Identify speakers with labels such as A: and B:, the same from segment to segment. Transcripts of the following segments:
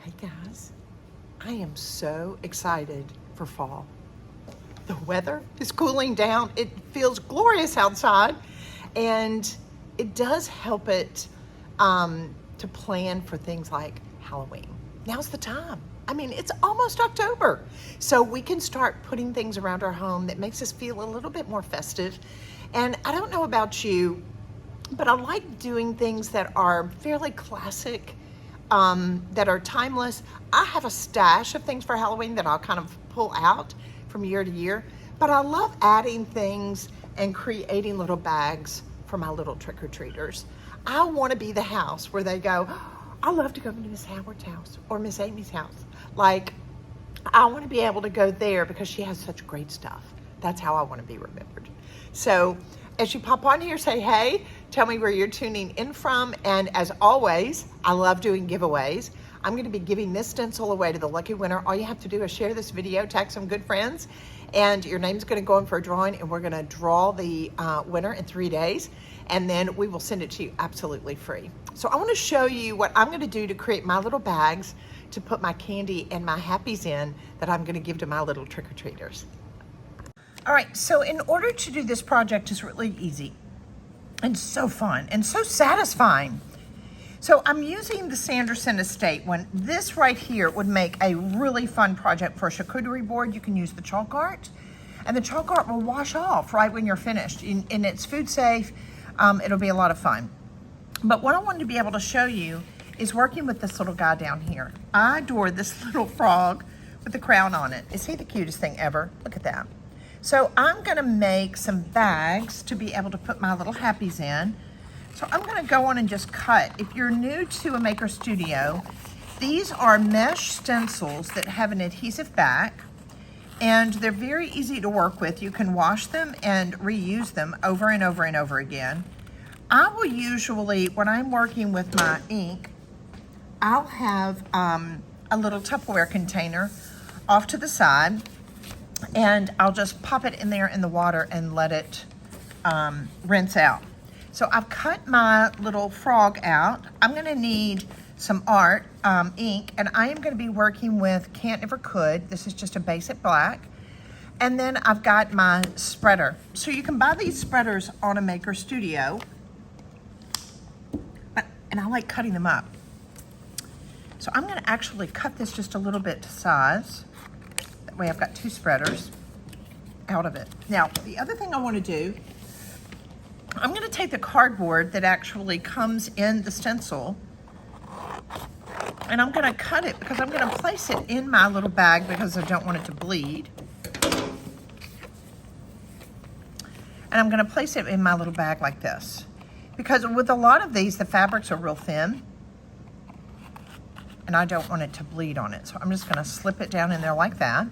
A: Hey guys, I am so excited for fall. The weather is cooling down. It feels glorious outside, and it does help it to plan for things like Halloween. Now's the time. I mean, it's almost October, so we can start putting things around our home that makes us feel a little bit more festive. And I don't know about you, but I like doing things that are fairly classic, that are timeless. I have a stash of things for Halloween that I'll kind of pull out from year to year, but I love adding things and creating little bags for my little trick-or-treaters. I want to be the house where they go, oh, I love to go to Miss Howard's house or Miss Amy's house. Like, I want to be able to go there because she has such great stuff. That's how I want to be remembered. So as you pop on here, say hey, tell me where you're tuning in from. And as always, I love doing giveaways. I'm going to be giving this stencil away to the lucky winner. All you have to do is share this video, tag some good friends, and your name's going to go in for a drawing, and we're going to draw the winner in 3 days, and then we will send it to you absolutely free. So I want to show you what I'm going to do to create my little bags to put my candy and my happies in that I'm going to give to my little trick-or-treaters. All right, so in order to do this project is really easy and so fun and so satisfying. So I'm using the Sanderson Estate one. This right here would make a really fun project for a charcuterie board. You can use the ChalkArt, and the ChalkArt will wash off right when you're finished. And it's food safe. It'll be a lot of fun. But what I wanted to be able to show you is working with this little guy down here. I adore this little frog with the crown on it. Is he the cutest thing ever? Look at that. So I'm gonna make some bags to be able to put my little happies in. So I'm gonna go on and just cut. If you're new to a Maker Studio, these are mesh stencils that have an adhesive back, and they're very easy to work with. You can wash them and reuse them over and over and over again. I will usually, when I'm working with my ink, I'll have a little Tupperware container off to the side, and I'll just pop it in there in the water and let it rinse out. So I've cut my little frog out. I'm gonna need some art, ink, and I am gonna be working with Can't Never Could. This is just a basic black. And then I've got my spreader. So you can buy these spreaders on a Maker Studio, and I like cutting them up. So I'm gonna actually cut this just a little bit to size. That way I've got 2 spreaders out of it. Now, the other thing I wanna do, I'm gonna take the cardboard that actually comes in the stencil, and I'm gonna cut it because I'm gonna place it in my little bag because I don't want it to bleed. And I'm gonna place it in my little bag like this. Because with a lot of these, the fabrics are real thin, and I don't want it to bleed on it. So I'm just gonna slip it down in there like that.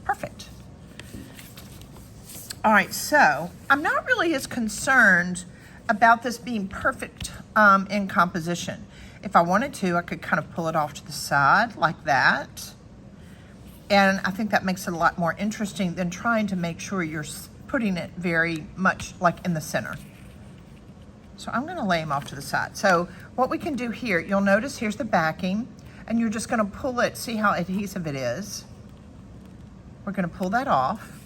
A: Perfect. All right, so I'm not really as concerned about this being perfect in composition. If I wanted to, I could kind of pull it off to the side like that. And I think that makes it a lot more interesting than trying to make sure you're putting it very much like in the center. So I'm gonna lay them off to the side. So what we can do here, you'll notice here's the backing, and you're just gonna pull it, see how adhesive it is. We're gonna pull that off.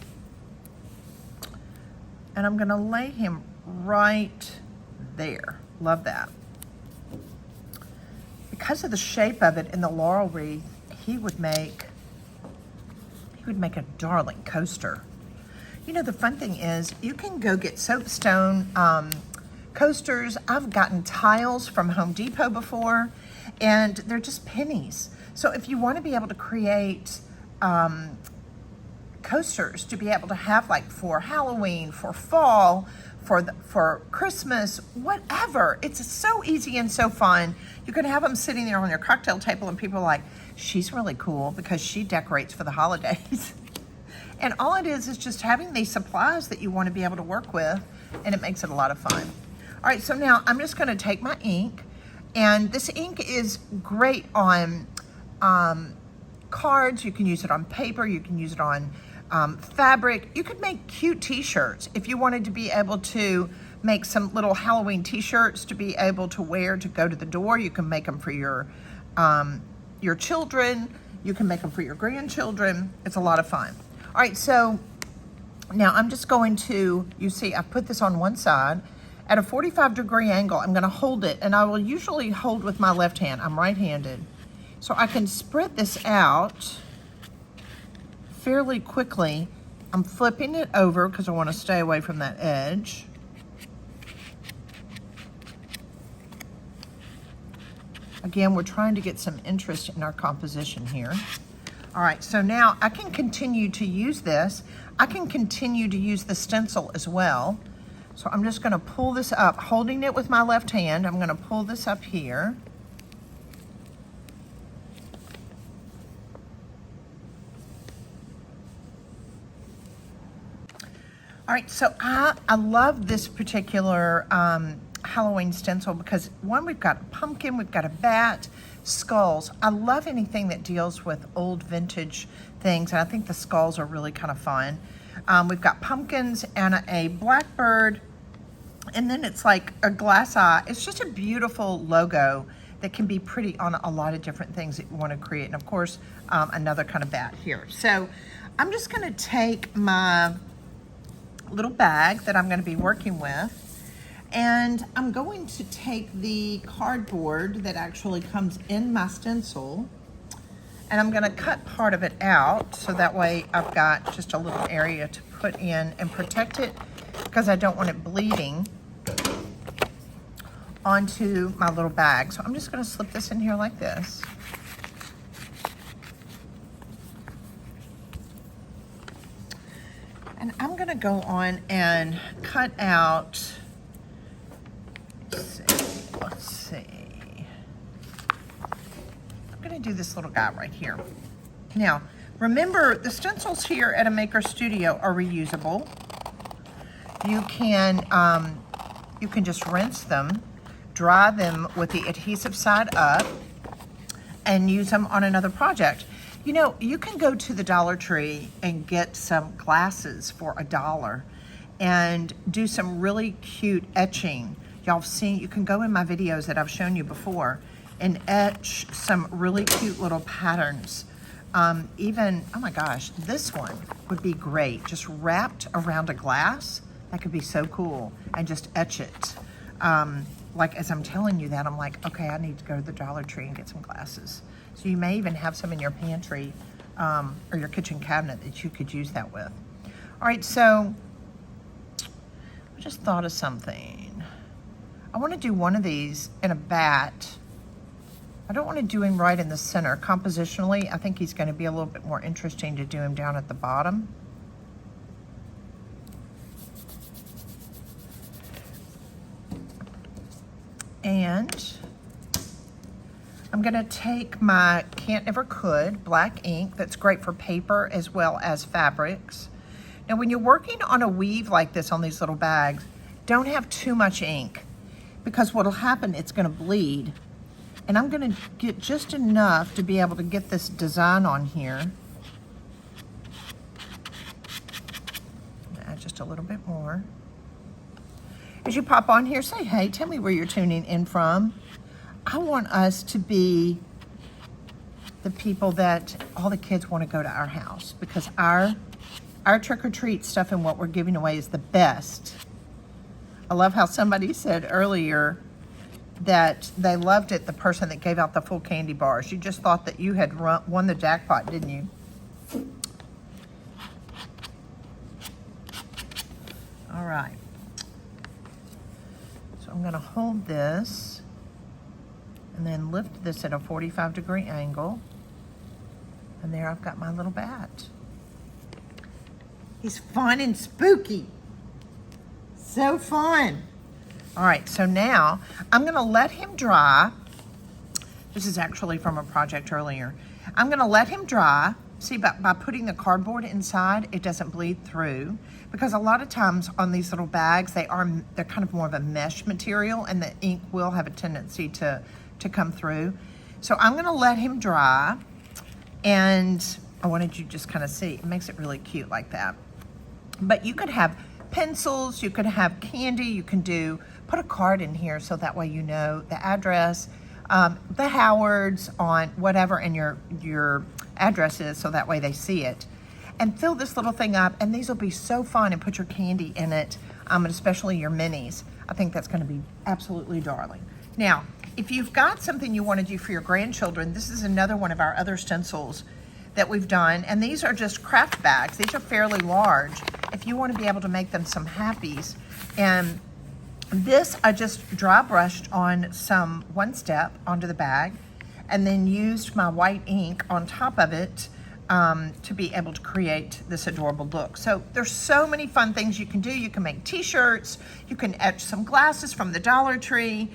A: And I'm gonna lay him right there. Love that. Because of the shape of it in the laurel wreath, he would make a darling coaster. You know, the fun thing is you can go get soapstone coasters. I've gotten tiles from Home Depot before, and they're just pennies. So if you want to be able to create coasters to be able to have, like, for Halloween, for fall, for Christmas, whatever. It's so easy and so fun. You can have them sitting there on your cocktail table, and people are like, she's really cool because she decorates for the holidays. And all it is just having these supplies that you want to be able to work with, and it makes it a lot of fun. All right, so now I'm just going to take my ink, and this ink is great on cards. You can use it on paper. You can use it on fabric. You could make cute t-shirts if you wanted to be able to make some little Halloween t-shirts to be able to wear to go to the door. You can make them for your children. You can make them for your grandchildren. It's a lot of fun. All right, so now I'm just going to, you see, I put this on one side. At a 45-degree angle, I'm gonna hold it, and I will usually hold with my left hand. I'm right-handed. So I can spread this out fairly quickly. I'm flipping it over because I want to stay away from that edge. Again, we're trying to get some interest in our composition here. All right, so now I can continue to use this. I can continue to use the stencil as well. So I'm just gonna pull this up, holding it with my left hand. I'm gonna pull this up here. All right, so I love this particular Halloween stencil because one, we've got a pumpkin, we've got a bat, skulls. I love anything that deals with old vintage things, and I think the skulls are really kind of fun. We've got pumpkins and a blackbird, and then it's like a glass eye. It's just a beautiful logo that can be pretty on a lot of different things that you want to create. And of course, another kind of bat here. So I'm just gonna take my little bag that I'm gonna be working with, and I'm going to take the cardboard that actually comes in my stencil, and I'm gonna cut part of it out so that way I've got just a little area to put in and protect it because I don't want it bleeding onto my little bag. So I'm just gonna slip this in here like this. And I'm gonna go on and cut out, let's see. I'm gonna do this little guy right here. Now, remember the stencils here at a Maker Studio are reusable. You can just rinse them, dry them with the adhesive side up, and use them on another project. You know, you can go to the Dollar Tree and get some glasses for $1 and do some really cute etching. Y'all have seen, you can go in my videos that I've shown you before and etch some really cute little patterns. Even, oh my gosh, this one would be great. Just wrapped around a glass. That could be so cool. And just etch it. Like as I'm telling you that, I'm like, okay, I need to go to the Dollar Tree and get some glasses. So you may even have some in your pantry or your kitchen cabinet that you could use that with. All right, so I just thought of something. I want to do one of these in a bat. I don't want to do him right in the center. Compositionally, I think he's going to be a little bit more interesting to do him down at the bottom. And I'm gonna take my Can't Never Could black ink that's great for paper as well as fabrics. Now when you're working on a weave like this on these little bags, don't have too much ink because what'll happen, it's gonna bleed. And I'm gonna get just enough to be able to get this design on here. Add just a little bit more. As you pop on here, say, hey, tell me where you're tuning in from. I want us to be the people that all the kids want to go to our house because our trick-or-treat stuff and what we're giving away is the best. I love how somebody said earlier that they loved it, the person that gave out the full candy bars. You just thought that you had won the jackpot, didn't you? All right. So I'm going to hold this and then lift this at a 45-degree angle. And there I've got my little bat. He's fun and spooky. So fun. All right, so now I'm gonna let him dry. This is actually from a project earlier. I'm gonna let him dry. See, by putting the cardboard inside, it doesn't bleed through because a lot of times on these little bags, they're kind of more of a mesh material and the ink will have a tendency to come through. So I'm gonna let him dry, and I wanted you to just kind of see, it makes it really cute like that. But you could have pencils, you could have candy, you can put a card in here so that way you know the address, the Howards on whatever, and your address is, so that way they see it. And fill this little thing up, and these will be so fun, and put your candy in it, and especially your minis. I think that's gonna be absolutely darling. Now, if you've got something you wanna do for your grandchildren, this is another one of our other stencils that we've done, and these are just craft bags. These are fairly large if you wanna be able to make them some happies. And this I just dry brushed on one step onto the bag, and then used my white ink on top of it to be able to create this adorable look. So there's so many fun things you can do. You can make t-shirts, you can etch some glasses from the Dollar Tree,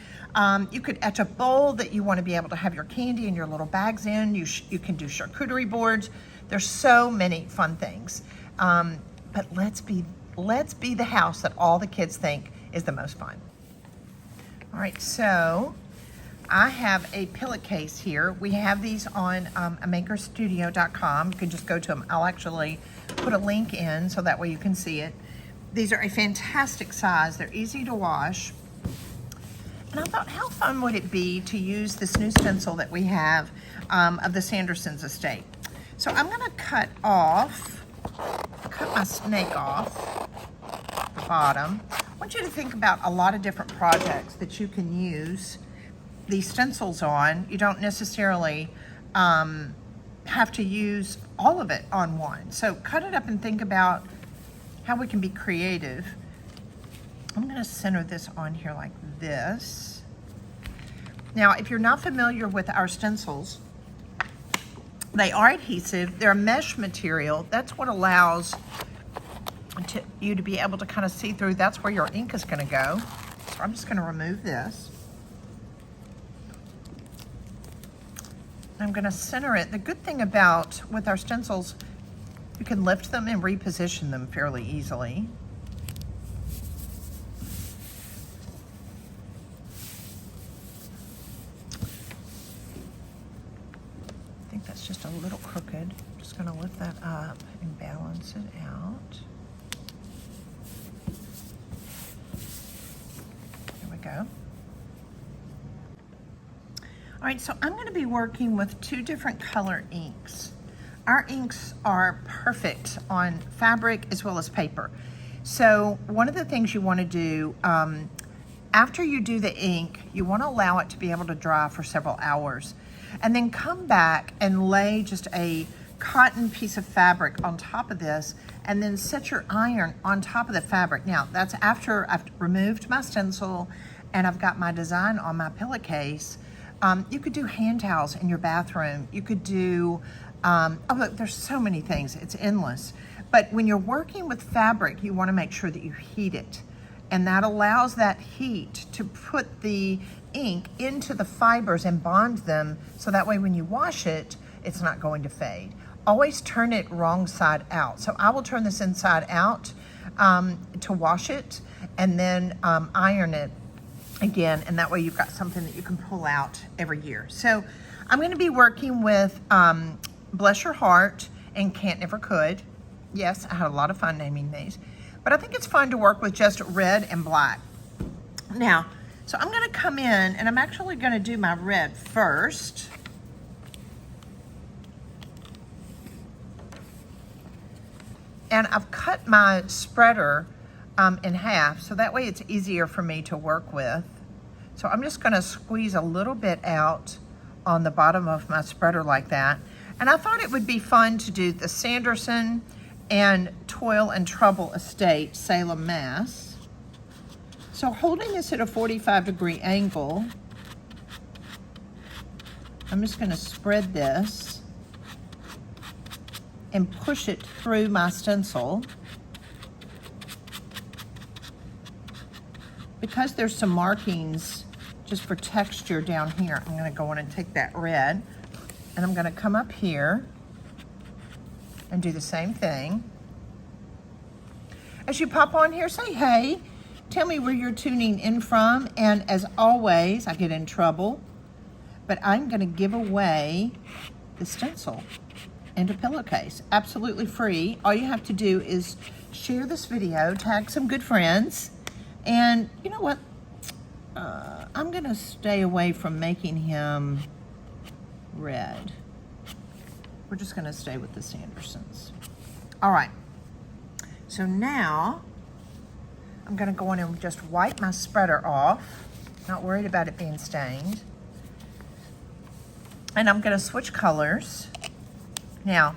A: you could etch a bowl that you want to be able to have your candy and your little bags in. You can do charcuterie boards. There's so many fun things. But let's be the house that all the kids think is the most fun. All right, so I have a pillowcase here. We have these on makerstudio.com. You can just go to them. I'll actually put a link in so that way you can see it. These are a fantastic size. They're easy to wash. And I thought, how fun would it be to use this new stencil that we have of the Sanderson's estate. So I'm gonna cut my snake off the bottom. I want you to think about a lot of different projects that you can use these stencils on. You don't necessarily have to use all of it on one. So cut it up and think about how we can be creative. I'm gonna center this on here like this. Now, if you're not familiar with our stencils, they are adhesive. They're a mesh material. That's what allows you to be able to kind of see through. That's where your ink is gonna go. So I'm just gonna remove this. I'm gonna center it. The good thing with our stencils, you can lift them and reposition them fairly easily. I think that's just a little crooked. I'm just gonna lift that up and balance it out. There we go. All right, so I'm gonna be working with 2 different color inks. Our inks are perfect on fabric as well as paper. So one of the things you wanna do, after you do the ink, you wanna allow it to be able to dry for several hours, and then come back and lay just a cotton piece of fabric on top of this, and then set your iron on top of the fabric. Now, that's after I've removed my stencil and I've got my design on my pillowcase. You could do hand towels in your bathroom. You could do, oh look, there's so many things, it's endless. But when you're working with fabric, you wanna make sure that you heat it. And that allows that heat to put the ink into the fibers and bond them, so that way when you wash it, it's not going to fade. Always turn it wrong side out. So I will turn this inside out to wash it, and then iron it again, and that way you've got something that you can pull out every year. So I'm going to be working with Bless Your Heart and Can't Never Could. Yes, I had a lot of fun naming these, but I think it's fun to work with just red and black. Now, so I'm going to come in, and I'm actually going to do my red first. And I've cut my spreader in half, so that way it's easier for me to work with. So I'm just gonna squeeze a little bit out on the bottom of my spreader like that. And I thought it would be fun to do the Sanderson and Toil and Trouble Estate, Salem, Mass. So holding this at a 45-degree angle, I'm just gonna spread this and push it through my stencil. Because there's some markings just for texture down here, I'm gonna go in and take that red, and I'm gonna come up here and do the same thing. As you pop on here, say hey, tell me where you're tuning in from, and as always, I get in trouble, but I'm gonna give away the stencil and a pillowcase, absolutely free. All you have to do is share this video, tag some good friends, and you know what? I'm gonna stay away from making him red. We're just gonna stay with the Sandersons. All right, so now I'm gonna go in and just wipe my spreader off. Not worried about it being stained. And I'm gonna switch colors. Now,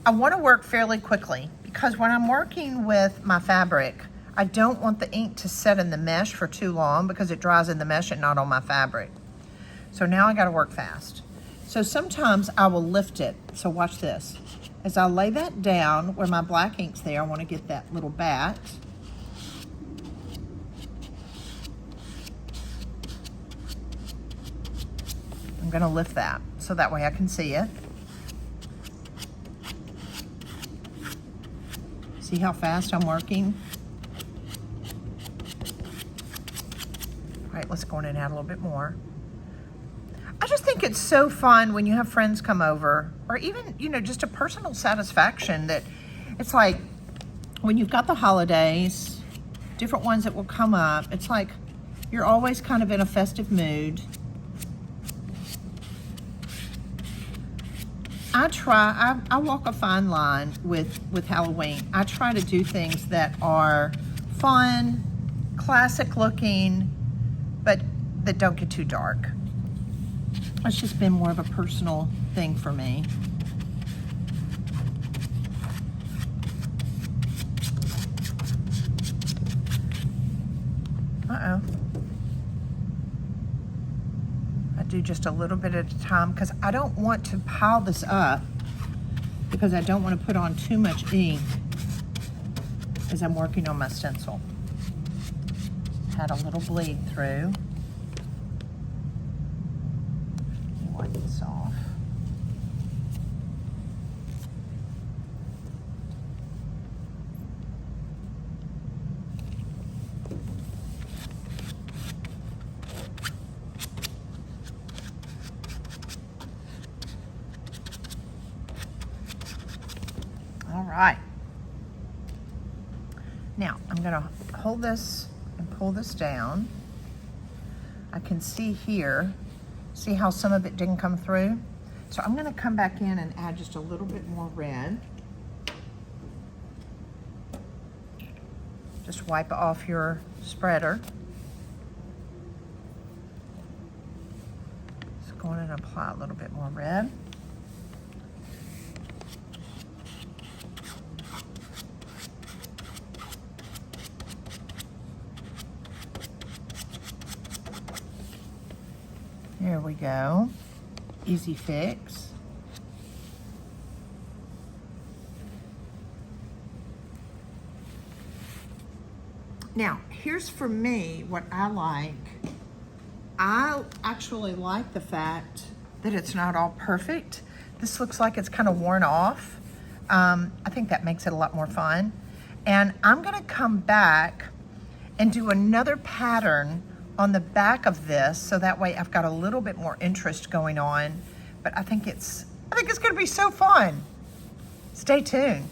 A: I wanna work fairly quickly because when I'm working with my fabric, I don't want the ink to set in the mesh for too long because it dries in the mesh and not on my fabric. So now I gotta work fast. So sometimes I will lift it. So watch this. As I lay that down where my black ink's there, I wanna get that little bat. I'm gonna lift that so that way I can see it. See how fast I'm working? All right, let's go in and add a little bit more. I just think it's so fun when you have friends come over, or even, you know, just a personal satisfaction that it's like when you've got the holidays, different ones that will come up, it's like you're always kind of in a festive mood. I walk a fine line with Halloween. I try to do things that are fun, classic looking, but that don't get too dark. It's just been more of a personal thing for me. Uh-oh. I do just a little bit at a time because I don't want to pile this up because I don't want to put on too much ink as I'm working on my stencil. Had a little bleed through. Wipe this off. All right. Now I'm going to hold this and pull this down. I can see here, see how some of it didn't come through? So I'm going to come back in and add just a little bit more red. Just wipe off your spreader. Just go in and apply a little bit more red. There we go. Easy fix. Now, here's for me what I like. I actually like the fact that it's not all perfect. This looks like it's kind of worn off. I think that makes it a lot more fun. And I'm gonna come back and do another pattern on the back of this, so that way I've got a little bit more interest going on. But I think it's gonna be so fun. Stay tuned.